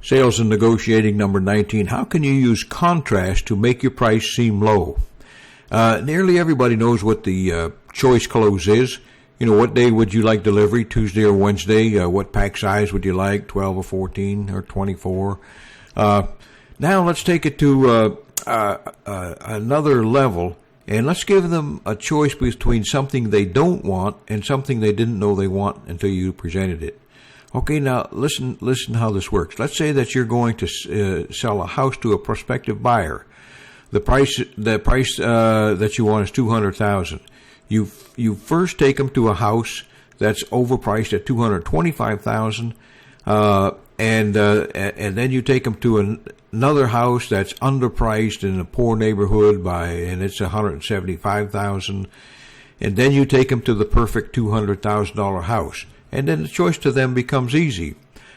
Sales and negotiating number 19. How can you use contrast to make your price seem low? Nearly everybody knows what the choice close is. You know, what day would you like delivery, Tuesday or Wednesday? What pack size would you like, 12 or 14 or 24? Now let's take it to another level, and let's give them a choice between something they don't want and something they didn't know they want until you presented it. Okay, now listen how this works. Let's say that you're going to sell a house to a prospective buyer. The price that you want is $200,000. You first take them to a house that's overpriced at $225,000, and then you take them to another house that's underpriced in a poor neighborhood and it's $175,000, and then you take them to the perfect $200,000 house. And then the choice to them becomes easy.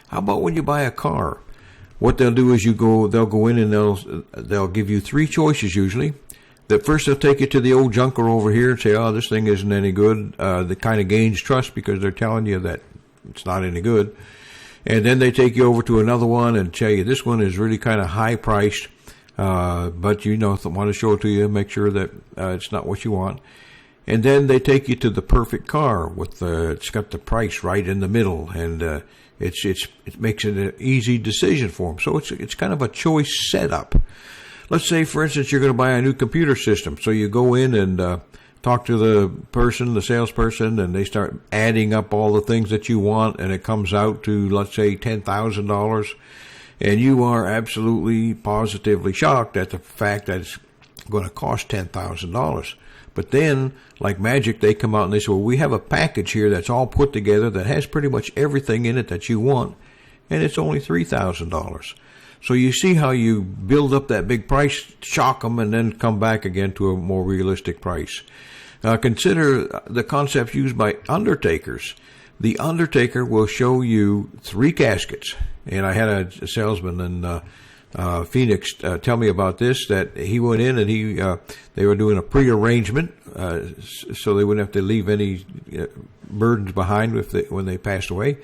How about when you buy a car? What they'll do is they'll go in and they'll give you three choices usually. That first they'll take you to the old junker over here and say, oh, this thing isn't any good. That kind of gains trust because they're telling you that it's not any good. And then they take you over to another one and tell you this one is really kind of high priced, but want to show it to you, make sure that it's not what you want. And then they take you to the perfect car it's got the price right in the middle, and it makes it an easy decision for them. So it's kind of a choice setup. Let's say, for instance, you're going to buy a new computer system. So you go in and talk to the salesperson, and they start adding up all the things that you want, and it comes out to, let's say, $10,000. And you are absolutely positively shocked at the fact that it's going to cost $10,000. But then, like magic, they come out and they say, well, we have a package here that's all put together that has pretty much everything in it that you want, and it's only $3,000. So you see how you build up that big price, shock them, and then come back again to a more realistic price. Consider the concept used by undertakers. The undertaker will show you 3 caskets. And I had a salesman in Phoenix tell me about this, that he went in and they were doing a pre-arrangement so they wouldn't have to leave any burdens behind when they passed away.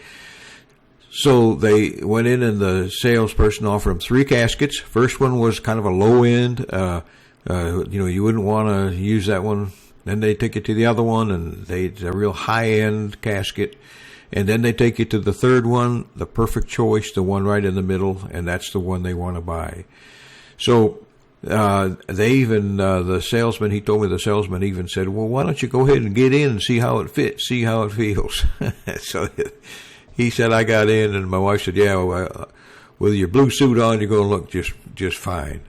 So they went in and the salesperson offered him 3 caskets. First one was kind of a low end. You wouldn't want to use that one. Then they take you to the other one, and it's a real high end casket. And then they take you to the third one, the perfect choice, the one right in the middle, and that's the one they want to buy. So the salesman, he told me the salesman even said, well, why don't you go ahead and get in and see how it fits, see how it feels. So he said, I got in, and my wife said, yeah, well, with your blue suit on, you're going to look just fine.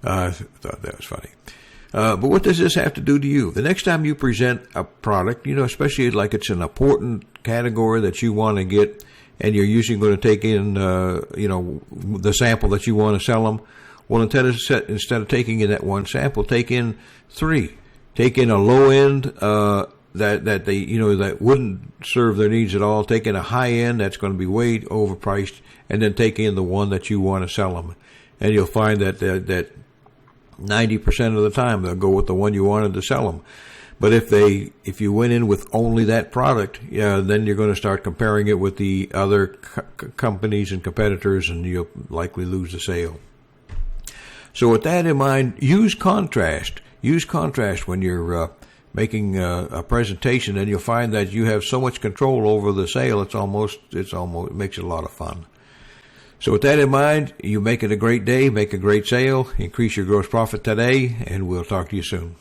I thought that was funny. But what does this have to do to you? The next time you present a product, especially like it's an important category that you want to get, and you're usually going to take in, the sample that you want to sell them. Well, instead of taking in that one sample, take in 3. Take in a low end that they that wouldn't serve their needs at all. Take in a high end that's going to be way overpriced, and then take in the one that you want to sell them. And you'll find that 90% of the time they'll go with the one you wanted to sell them. But if you went in with only that product, then you're going to start comparing it with the other companies and competitors, and you'll likely lose the sale. So with that in mind, use contrast. Use contrast when you're making a presentation, and you'll find that you have so much control over the sale. It makes it a lot of fun. So with that in mind, you make it a great day, make a great sale, increase your gross profit today, and we'll talk to you soon.